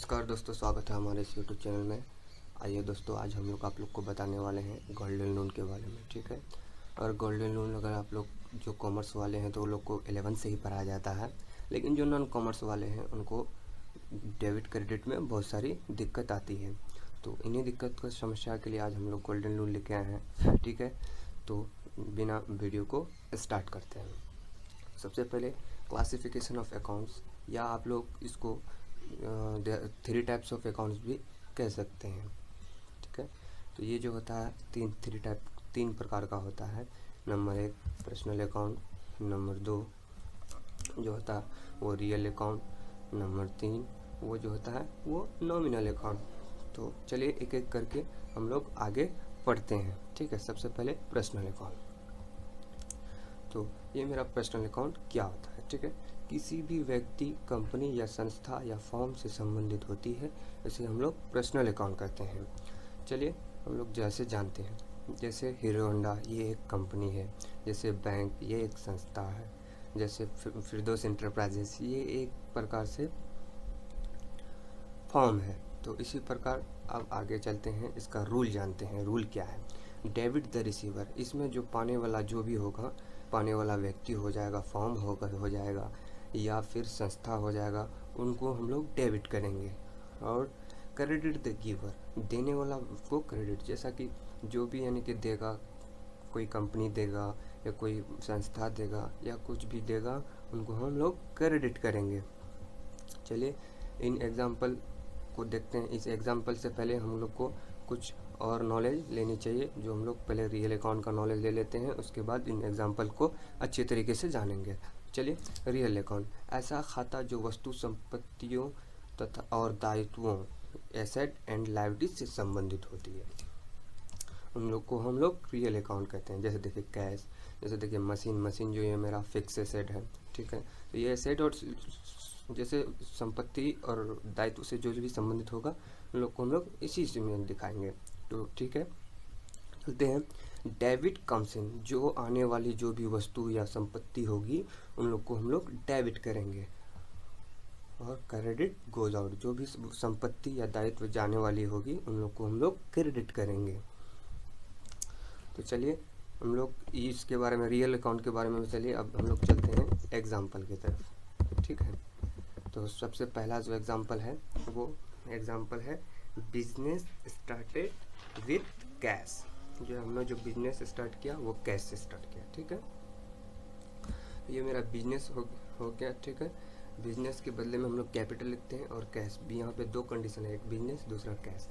नमस्कार दोस्तों, स्वागत है हमारे इस यूट्यूब चैनल में। आइए दोस्तों, आज हम लोग आप लोग को बताने वाले हैं गोल्डन लोन के बारे में। ठीक है। और गोल्डन लोन अगर आप लोग जो कॉमर्स वाले हैं तो वो लोग को 11 से ही पढ़ाया जाता है, लेकिन जो नॉन कॉमर्स वाले हैं उनको डेबिट क्रेडिट में बहुत सारी दिक्कत आती है। तो इन्हीं दिक्कत का समस्या के लिए आज हम लोग गोल्डन लोन लेके आए हैं। ठीक है, तो बिना वीडियो को स्टार्ट करते हैं। सबसे पहले क्लासिफिकेशन ऑफ अकाउंट्स, या आप लोग इसको 3 टाइप्स ऑफ अकाउंट्स भी कह सकते हैं। ठीक है, तो ये जो होता है तीन प्रकार का होता है। नंबर 1 पर्सनल अकाउंट, नंबर 2 जो होता है वो रियल अकाउंट, नंबर 3 वो जो होता है वो नॉमिनल अकाउंट। तो चलिए एक एक करके हम लोग आगे पढ़ते हैं। ठीक है, सबसे पहले पर्सनल अकाउंट। तो ये मेरा पर्सनल अकाउंट क्या होता है। ठीक है, किसी भी व्यक्ति, कंपनी या संस्था या फॉर्म से संबंधित होती है, इसे हम लोग पर्सनल अकाउंट कहते हैं। चलिए हम लोग जैसे जानते हैं, जैसे हीरो होंडा ये एक कंपनी है, जैसे बैंक ये एक संस्था है, जैसे फिरदौस एंटरप्राइजेस ये एक प्रकार से फॉर्म है। तो इसी प्रकार अब आगे चलते हैं, इसका रूल जानते हैं। रूल क्या है? डेबिट द रिसीवर, इसमें जो पाने वाला जो भी होगा, पाने वाला व्यक्ति हो जाएगा, फॉर्म हो जाएगा या फिर संस्था हो जाएगा, उनको हम लोग डेबिट करेंगे। और क्रेडिट द गिवर, देने वाला को क्रेडिट, जैसा कि जो भी यानी कि देगा, कोई कंपनी देगा या कोई संस्था देगा या कुछ भी देगा, उनको हम लोग क्रेडिट करेंगे। चलिए इन एग्जाम्पल को देखते हैं। इस एग्जाम्पल से पहले हम लोग को कुछ और नॉलेज लेनी चाहिए, जो हम लोग पहले रियल अकाउंट का नॉलेज ले लेते हैं, उसके बाद इन एग्जाम्पल को अच्छे तरीके से जानेंगे। चलिए, रियल अकाउंट ऐसा खाता जो वस्तु संपत्तियों तथा और दायित्वों, एसेट एंड लायबिलिटी से संबंधित होती है, उन लोग को हम लोग रियल अकाउंट कहते हैं। जैसे देखिए कैश, जैसे देखिए मशीन जो ये मेरा फिक्स एसेट है। ठीक है, तो ये एसेट और जैसे संपत्ति और दायित्व से जो भी संबंधित होगा, उन लोग को हम लोग इसी से में दिखाएंगे। तो ठीक है, चलते हैं। डेबिट कम्स इन, जो आने वाली जो भी वस्तु या संपत्ति होगी, उन लोग को हम लोग डेबिट करेंगे। और क्रेडिट गोज आउट, जो भी संपत्ति या दायित्व जाने वाली होगी, उन लोग को हम लोग क्रेडिट करेंगे। तो चलिए हम लोग इसके बारे में, रियल अकाउंट के बारे में चलिए अब हम लोग चलते हैं एग्जाम्पल की तरफ। ठीक है, तो सबसे पहला जो एग्जाम्पल है वो एग्जाम्पल है बिजनेस स्टार्टेड विथ कैश। जो हमने जो बिजनेस स्टार्ट किया वो कैश से स्टार्ट किया। ठीक है, ये मेरा बिजनेस हो गया। ठीक है, बिजनेस के बदले में हम लोग कैपिटल लिखते हैं और कैश भी। यहाँ पे 2 कंडीशन है, एक बिजनेस दूसरा कैश।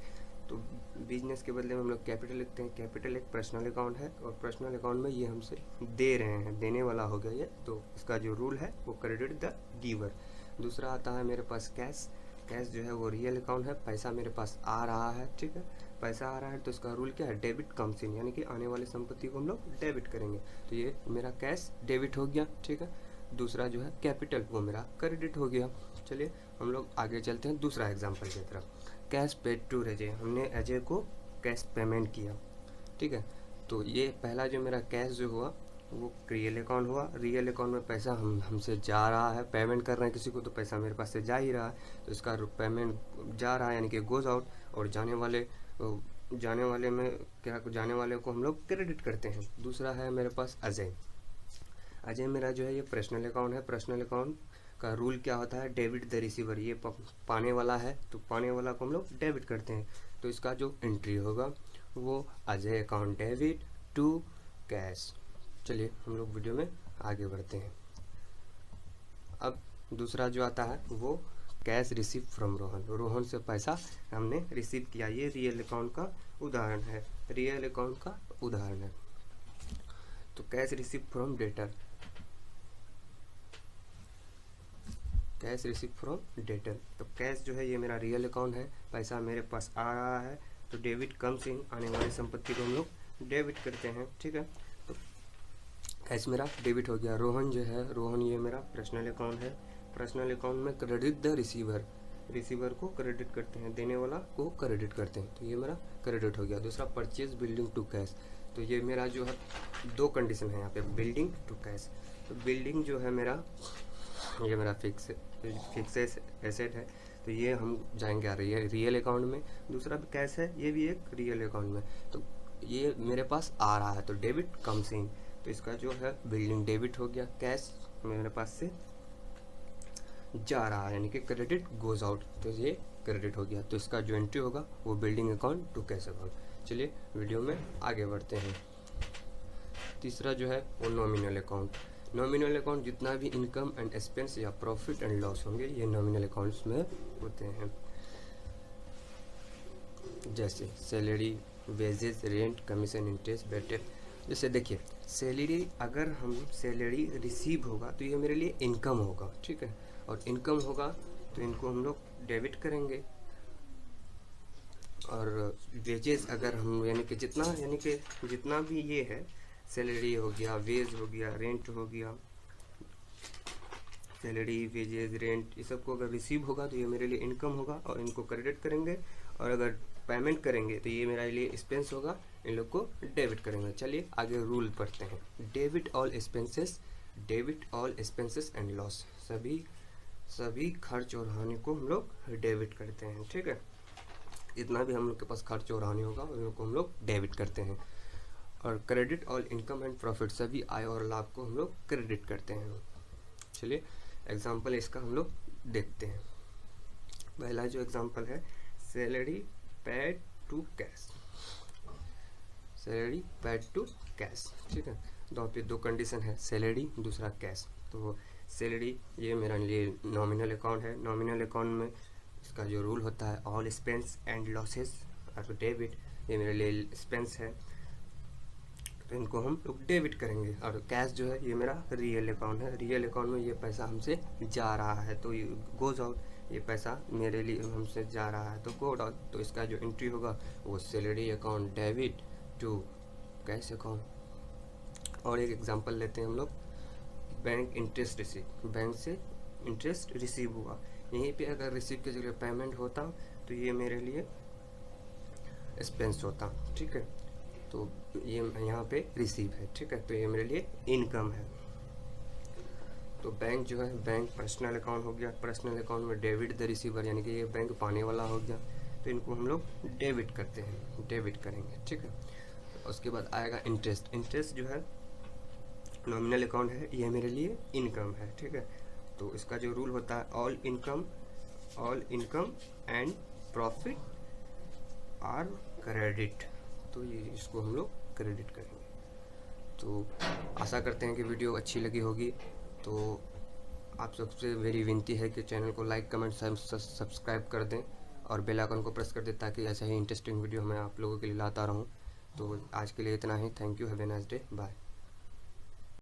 तो बिजनेस के बदले में हम लोग कैपिटल लिखते हैं। कैपिटल एक पर्सनल अकाउंट है और पर्सनल अकाउंट में ये हमसे दे रहे हैं, देने वाला हो गया ये, तो इसका जो रूल है वो क्रेडिट द गिवर। दूसरा आता है मेरे पास कैश। कैश जो है वो रियल अकाउंट है, पैसा मेरे पास आ रहा है। ठीक है, पैसा आ रहा है तो इसका रूल क्या है? डेबिट कम्स इन, यानी कि आने वाली संपत्ति को हम लोग डेबिट करेंगे। तो ये मेरा कैश डेबिट हो गया। ठीक है, दूसरा जो है कैपिटल वो मेरा क्रेडिट हो गया। चलिए हम लोग आगे चलते हैं दूसरा एग्जाम्पल की तरफ। कैश पेड टू अजय, हमने अजय को कैश पेमेंट किया। ठीक है, तो ये पहला जो मेरा कैश जो हुआ वो रियल अकाउंट हुआ। रियल अकाउंट में पैसा हमसे जा रहा है, पेमेंट कर रहे हैं किसी को, तो पैसा मेरे पास से जा ही रहा है, तो इसका पेमेंट जा रहा है यानी कि गोज आउट। और जाने वाले में क्या, जाने वाले को हम लोग क्रेडिट करते हैं। दूसरा है मेरे पास अजय। अजय मेरा जो है ये पर्सनल अकाउंट है। पर्सनल अकाउंट का रूल क्या होता है? डेबिट द रिसीवर, ये पाने वाला है तो पाने वाला को हम लोग डेबिट करते हैं। तो इसका जो एंट्री होगा वो Ajay account debit to cash. चलिए हम लोग वीडियो में आगे बढ़ते हैं। अब दूसरा जो आता है वो cash receive from Rohan. Rohan से पैसा हमने रिसीव किया, ये रियल अकाउंट का उदाहरण है। रियल अकाउंट का उदाहरण है। तो cash receive from debtor, cash receive from debtor. तो कैश जो है ये मेरा रियल अकाउंट है, पैसा मेरे पास आ रहा है, तो डेबिट कम्स इन, आने वाली संपत्ति को हम लोग डेबिट करते हैं। ठीक है, तो कैश मेरा डेबिट हो गया। रोहन जो है, रोहन ये मेरा पर्सनल अकाउंट है। पर्सनल अकाउंट में क्रेडिट द रिसीवर, रिसीवर को क्रेडिट करते हैं, देने वाला को क्रेडिट करते हैं, तो ये मेरा क्रेडिट हो गया। दूसरा परचेज बिल्डिंग टू कैश, तो ये मेरा जो है 2 कंडीशन है यहाँ पे, बिल्डिंग टू कैश। तो बिल्डिंग जो है मेरा, ये मेरा फिक्स एसेट है, तो ये हम जाएंगे रियल अकाउंट में। दूसरा भी कैश है, ये भी एक रियल अकाउंट में। तो ये मेरे पास आ रहा है तो डेबिट कम्स इन, तो इसका जो है बिल्डिंग डेबिट हो गया, कैश मेरे पास से जा रहा है यानी कि क्रेडिट गोज आउट, तो ये क्रेडिट हो गया। तो इसका जो एंट्री होगा वो building account to cash account. चलिए वीडियो में आगे बढ़ते हैं। तीसरा जो है वो नॉमिनल अकाउंट। नॉमिनल अकाउंट जितना भी इनकम एंड एक्सपेंस या प्रॉफिट एंड लॉस होंगे ये नॉमिनल अकाउंट्स में होते हैं, जैसे salary, wages, rent, commission, interest, battle. जैसे देखिए सैलरी, अगर हम सैलरी रिसीव होगा तो ये मेरे लिए इनकम होगा, ठीक है, और इनकम होगा तो इनको हम लोग डेबिट करेंगे। और वेजेस अगर हम यानी कि जितना भी ये है, सैलरी हो गया, वेज हो गया, रेंट हो गया, सैलरी, वेजेस, रेंट, ये सब को अगर रिसीव होगा तो ये मेरे लिए इनकम होगा और इनको क्रेडिट करेंगे। और अगर पेमेंट करेंगे तो ये मेरे लिए एक्सपेंस होगा, इन लोग को डेबिट करेंगे। चलिए आगे रूल पढ़ते हैं। Debit all expenses and loss, सभी खर्च और हानि को हम लोग डेबिट करते हैं, ठीक है। जितना भी हम लोग के पास खर्च और हानि होगा उन लोग को हम लोग डेबिट करते हैं। और credit all income and profit, सभी आय और लाभ को हम लोग क्रेडिट करते हैं। चलिए एग्जाम्पल इसका हम लोग देखते हैं। पहला जो एग्जाम्पल है, salary paid to cash, salary paid to cash, ठीक है। दो कंडीशन है, सैलरी दूसरा कैश। तो सैलरी ये मेरा लिए नॉमिनल अकाउंट है। नॉमिनल अकाउंट में इसका जो रूल होता है ऑल एक्सपेंस एंड लॉसेस और डेबिट, ये मेरे लिए एक्सपेंस है तो इनको हम लोग डेबिट करेंगे। और कैश जो है ये मेरा रियल अकाउंट है, रियल अकाउंट में ये पैसा हमसे जा रहा है तो ये गोज आउट, ये पैसा मेरे लिए हमसे जा रहा है तो गो आउट। तो इसका जो एंट्री होगा वो salary account debit to cash account. और एक एग्जांपल लेते हैं हम लोग, बैंक इंटरेस्ट रिसीव, बैंक से इंटरेस्ट रिसीव हुआ, यहीं पे अगर रिसीव की जगह पेमेंट होता तो ये मेरे लिए एक्सपेंस होता, ठीक है। तो ये यहाँ पे रिसीव है, ठीक है, तो ये मेरे लिए इनकम है। तो बैंक जो है, बैंक पर्सनल अकाउंट हो गया, पर्सनल अकाउंट में डेबिट द रिसीवर यानी कि ये बैंक पाने वाला हो गया, तो इनको हम लोग डेबिट करते हैं, डेबिट करेंगे, ठीक है। उसके बाद आएगा इंटरेस्ट। इंटरेस्ट जो है नॉमिनल अकाउंट है, ये मेरे लिए इनकम है, ठीक है। तो इसका जो रूल होता है all income and profit are credit, तो ये इसको हम लोग क्रेडिट करेंगे। तो आशा करते हैं कि वीडियो अच्छी लगी होगी। तो आप सबसे मेरी विनती है कि चैनल को लाइक, कमेंट, सब्सक्राइब कर दें और बेल आइकन को प्रेस कर दें ताकि ऐसा ही इंटरेस्टिंग वीडियो मैं आप लोगों के लिए लाता रहूं। तो आज के लिए इतना ही। Thank you, have a nice day, bye.